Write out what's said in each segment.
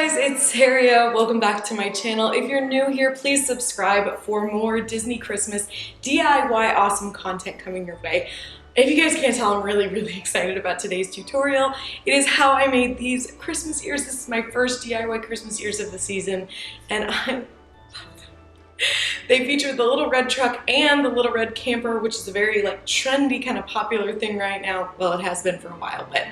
guys, it's Sarah. Welcome back to my channel. If you're new here, please subscribe for more Disney Christmas DIY awesome content coming your way. If you guys can't tell, I'm really excited about today's tutorial. It is how I made these Christmas ears. This is my first DIY Christmas ears of the season, and I love them. They feature the little red truck and the little red camper, which is a very trendy kind of popular thing right now. Well, it has been for a while, but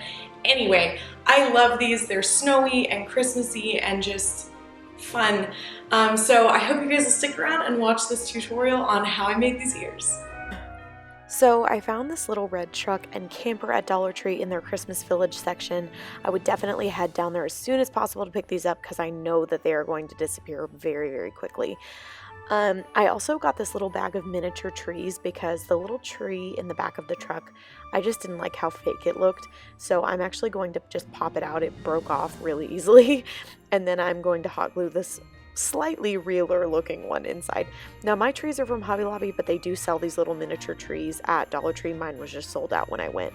anyway, I love these. They're snowy and Christmassy and just fun. So I hope you guys will stick around and watch this tutorial on how I made these ears. So I found this little red truck and camper at Dollar Tree in their Christmas Village section. I would definitely head down there as soon as possible to pick these up because I know that they are going to disappear very quickly. I also got this little bag of miniature trees because the little tree in the back of the truck, I just didn't like how fake it looked. So I'm actually going to just pop it out. It broke off really easily. And then I'm going to hot glue this slightly realer looking one inside. Now my trees are from Hobby Lobby, but they do sell these little miniature trees at Dollar Tree. Mine was just sold out when I went.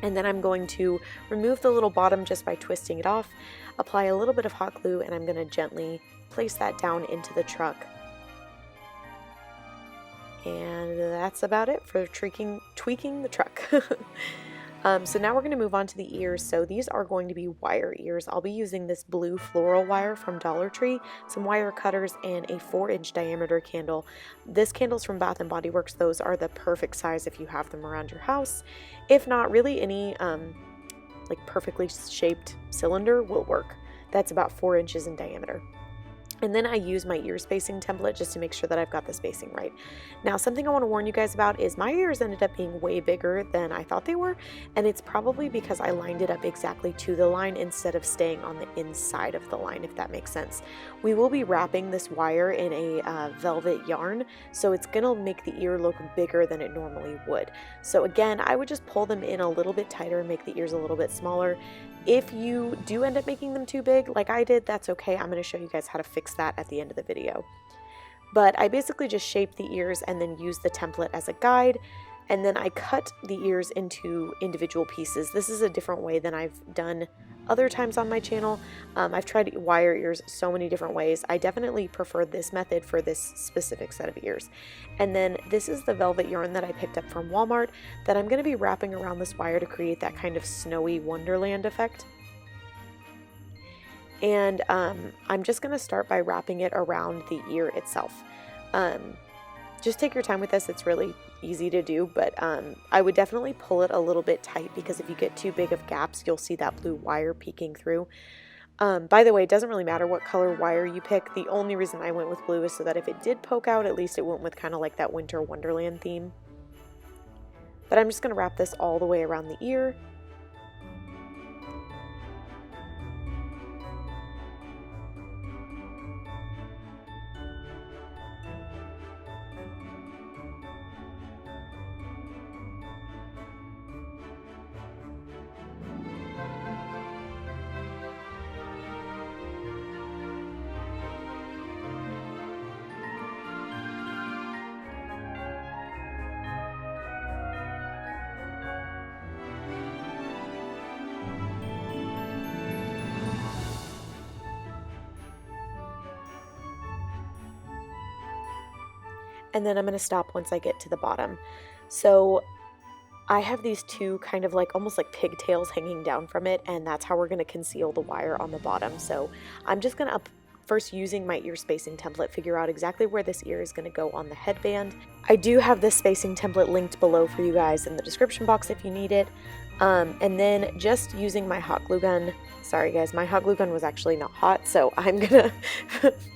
And then I'm going to remove the little bottom just by twisting it off, apply a little bit of hot glue, and I'm going to gently place that down into the truck. And that's about it for tweaking the truck. So now we're going to move on to the ears. So these are going to be wire ears. I'll be using this blue floral wire from Dollar Tree, some wire cutters, and a 4-inch diameter candle. This candle's from Bath & Body Works. Those are the perfect size if you have them around your house. If not, really any perfectly shaped cylinder will work. That's about 4 inches in diameter. And then I use my ear spacing template just to make sure that I've got the spacing right. Now, something I want to warn you guys about is my ears ended up being way bigger than I thought they were, and it's probably because I lined it up exactly to the line instead of staying on the inside of the line, if that makes sense. We will be wrapping this wire in a velvet yarn, so it's going to make the ear look bigger than it normally would. So again, I would just pull them in a little bit tighter and make the ears a little bit smaller. If you do end up making them too big, like I did, that's okay. I'm going to show you guys how to fix that at the end of the video. But I basically just shaped the ears and then used the template as a guide, and then I cut the ears into individual pieces. This is a different way than I've done other times on my channel. I've tried wire ears so many different ways. I definitely prefer this method for this specific set of ears. And then this is the velvet yarn that I picked up from Walmart that I'm going to be wrapping around this wire to create that kind of snowy wonderland effect. And I'm just going to start by wrapping it around the ear itself. Just take your time with this. It's really easy to do, but I would definitely pull it a little bit tight because if you get too big of gaps, you'll see that blue wire peeking through. By the way, it doesn't really matter what color wire you pick. The only reason I went with blue is so that if it did poke out, at least it went with kind of like that winter wonderland theme. But I'm just going to wrap this all the way around the ear. And then I'm going to stop once I get to the bottom. So I have these two kind of almost like pigtails hanging down from it, and that's how we're going to conceal the wire on the bottom. So I'm just going to first, using my ear spacing template, figure out exactly where this ear is going to go on the headband. I do have this spacing template linked below for you guys in the description box if you need it. And then just using my hot glue gun. Sorry guys, my hot glue gun was actually not hot, so I'm gonna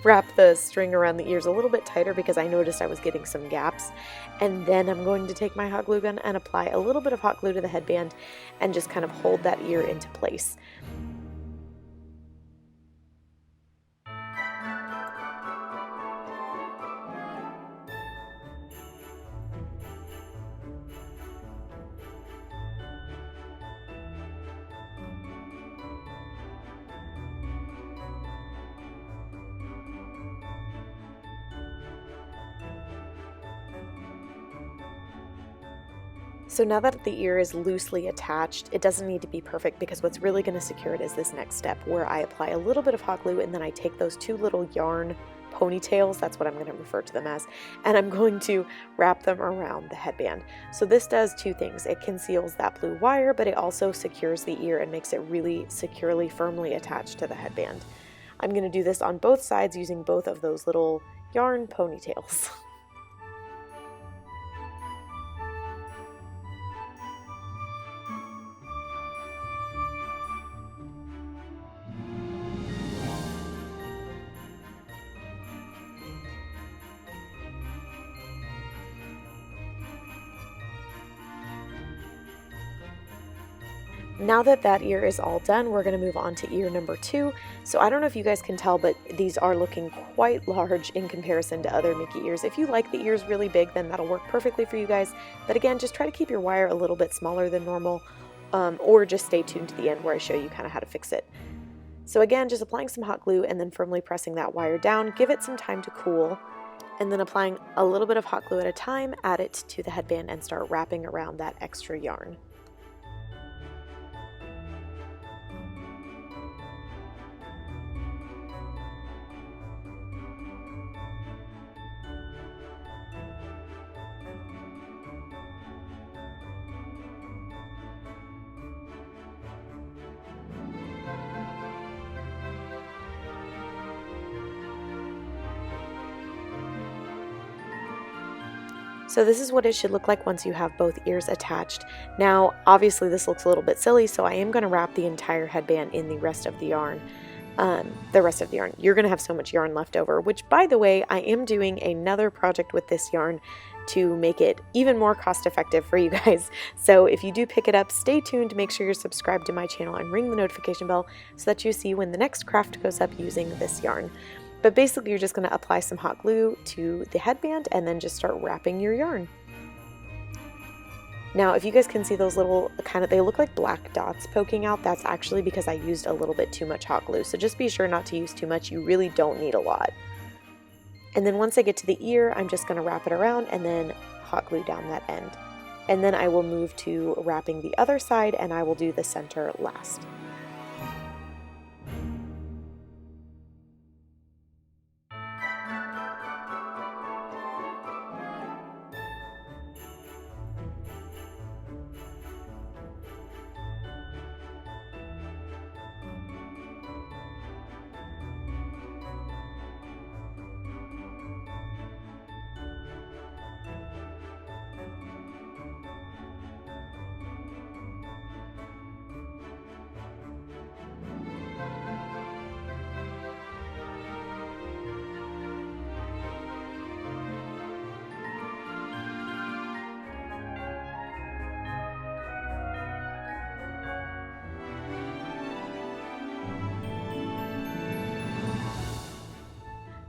wrap the string around the ears a little bit tighter because I noticed I was getting some gaps. And then I'm going to take my hot glue gun and apply a little bit of hot glue to the headband and just kind of hold that ear into place. So now that the ear is loosely attached, it doesn't need to be perfect because what's really going to secure it is this next step where I apply a little bit of hot glue and then I take those two little yarn ponytails, that's what I'm going to refer to them as, and I'm going to wrap them around the headband. So this does two things. It conceals that blue wire, but it also secures the ear and makes it really securely, firmly attached to the headband. I'm going to do this on both sides using both of those little yarn ponytails. Now that that ear is all done, we're going to move on to ear number 2. So I don't know if you guys can tell, but these are looking quite large in comparison to other Mickey ears. If you like the ears really big, then that'll work perfectly for you guys. But again, just try to keep your wire a little bit smaller than normal, or just stay tuned to the end where I show you kind of how to fix it. So again, just applying some hot glue and then firmly pressing that wire down, give it some time to cool, and then applying a little bit of hot glue at a time, add it to the headband and start wrapping around that extra yarn. So this is what it should look like once you have both ears attached. Now, obviously this looks a little bit silly, so I am going to wrap the entire headband in the rest of the yarn. You're going to have so much yarn left over, which, by the way, I am doing another project with this yarn to make it even more cost effective for you guys. So if you do pick it up, stay tuned, make sure you're subscribed to my channel and ring the notification bell so that you see when the next craft goes up using this yarn. But basically, you're just going to apply some hot glue to the headband and then just start wrapping your yarn. Now, if you guys can see those little they look like black dots poking out, that's actually because I used a little bit too much hot glue. So just be sure not to use too much. You really don't need a lot. And then once I get to the ear, I'm just going to wrap it around and then hot glue down that end. And then I will move to wrapping the other side and I will do the center last.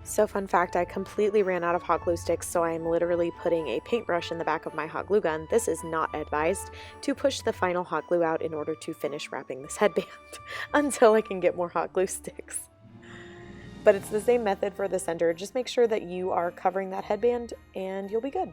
So fun fact, I completely ran out of hot glue sticks, so I am literally putting a paintbrush in the back of my hot glue gun. This is not advised, to push the final hot glue out in order to finish wrapping this headband until I can get more hot glue sticks. But it's the same method for the center. Just make sure that you are covering that headband and you'll be good.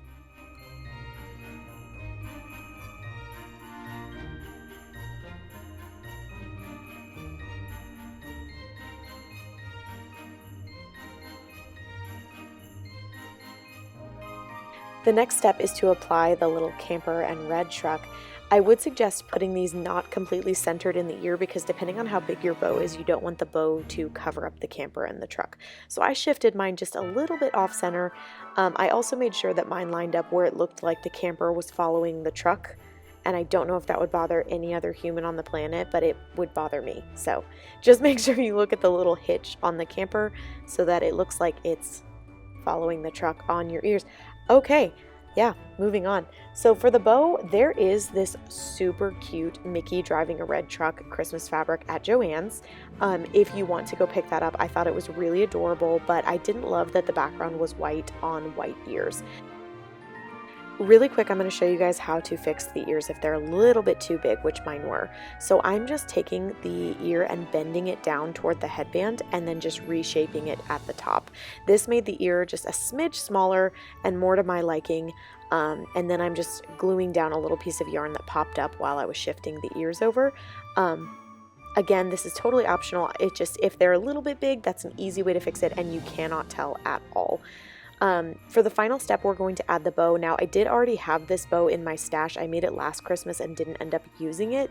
The next step is to apply the little camper and red truck. I would suggest putting these not completely centered in the ear because depending on how big your bow is, you don't want the bow to cover up the camper and the truck. So I shifted mine just a little bit off center. I also made sure that mine lined up where it looked like the camper was following the truck. And I don't know if that would bother any other human on the planet, but it would bother me. So just make sure you look at the little hitch on the camper so that it looks like it's following the truck on your ears. Okay, yeah, moving on. So for the bow, there is this super cute Mickey driving a red truck Christmas fabric at Joann's. If you want to go pick that up, I thought it was really adorable, but I didn't love that the background was white on white ears. Really quick, I'm going to show you guys how to fix the ears if they're a little bit too big, which mine were. So I'm just taking the ear and bending it down toward the headband and then just reshaping it at the top. This made the ear just a smidge smaller and more to my liking. And then I'm just gluing down a little piece of yarn that popped up while I was shifting the ears over. Again, this is totally optional. It just, if they're a little bit big, that's an easy way to fix it and you cannot tell at all. For the final step, we're going to add the bow. Now, I did already have this bow in my stash. I made it last Christmas and didn't end up using it.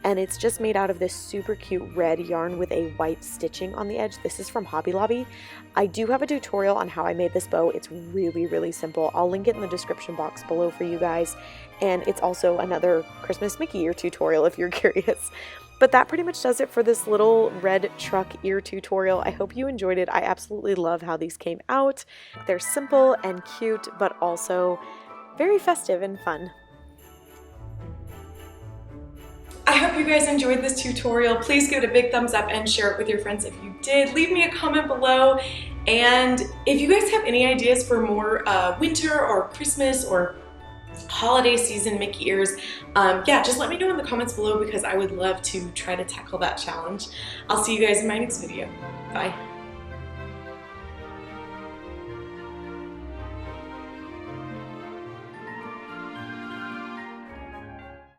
And it's just made out of this super cute red yarn with a white stitching on the edge. This is from Hobby Lobby. I do have a tutorial on how I made this bow. It's really, really simple. I'll link it in the description box below for you guys. And it's also another Christmas Mickey ear tutorial if you're curious. But that pretty much does it for this little red truck ear tutorial. I hope you enjoyed it. I absolutely love how these came out. They're simple and cute, but also very festive and fun. I hope you guys enjoyed this tutorial. Please give it a big thumbs up and share it with your friends if you did. Leave me a comment below. And if you guys have any ideas for more winter or Christmas or holiday season Mickey ears, yeah, just let me know in the comments below because I would love to try to tackle that challenge. I'll see you guys in my next video. Bye.